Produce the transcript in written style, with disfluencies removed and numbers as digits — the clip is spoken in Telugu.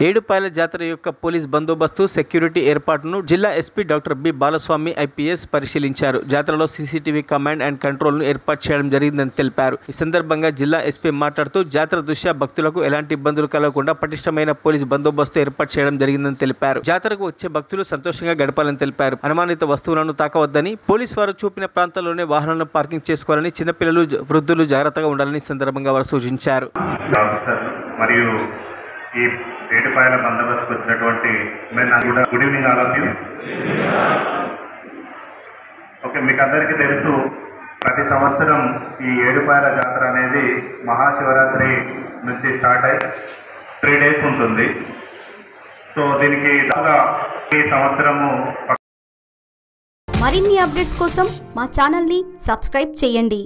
ఏడుపాయల జాతర యొక్క పోలీస్ బందోబస్తు సెక్యూరిటీ ఏర్పాటును జిల్లా SP doctor B Balaswamy IPS పరిశీలించారు. జాతరలో సీసీటీవీ కమాండ్ అండ్ కంట్రోల్ ను ఏర్పాటు చేయడం జరిగిందని తెలిపారు. ఈ సందర్భంగా జిల్లా ఎస్పీ మాట్లాడుతూ జాతర దృష్ట్యా భక్తులకు ఎలాంటి ఇబ్బందులు కలగకుండా పటిష్టమైన పోలీస్ బందోబస్తు ఏర్పాటు చేయడం జరిగిందని తెలిపారు. జాతరకు వచ్చే భక్తులు సంతోషంగా గడపాలని తెలిపారు. అనుమానిత వస్తువులను తాకవద్దని, పోలీసు వారు చూపిన ప్రాంతాల్లోనే వాహనాలను పార్కింగ్ చేసుకోవాలని, చిన్నపిల్లలు వృద్ధులు జాగ్రత్తగా ఉండాలని సందర్భంగా వారు సూచించారు. మరియు ఈ ఏడుపాయల బందోబస్తుకు వచ్చినటువంటి good evening all of you. Okay, మీకు అందరికీ తెలుసు, ప్రతి సంవత్సరం ఈ ఏడుపాయల జాతర అనేది మహాశివరాత్రి నుంచి స్టార్ట్ అయ్యి 3 days ఉంటుంది. సో దీనికి ఈ సంవత్సరము మరిన్ని అప్డేట్స్ కోసం మా ఛానల్ని సబ్స్క్రైబ్ చేయండి.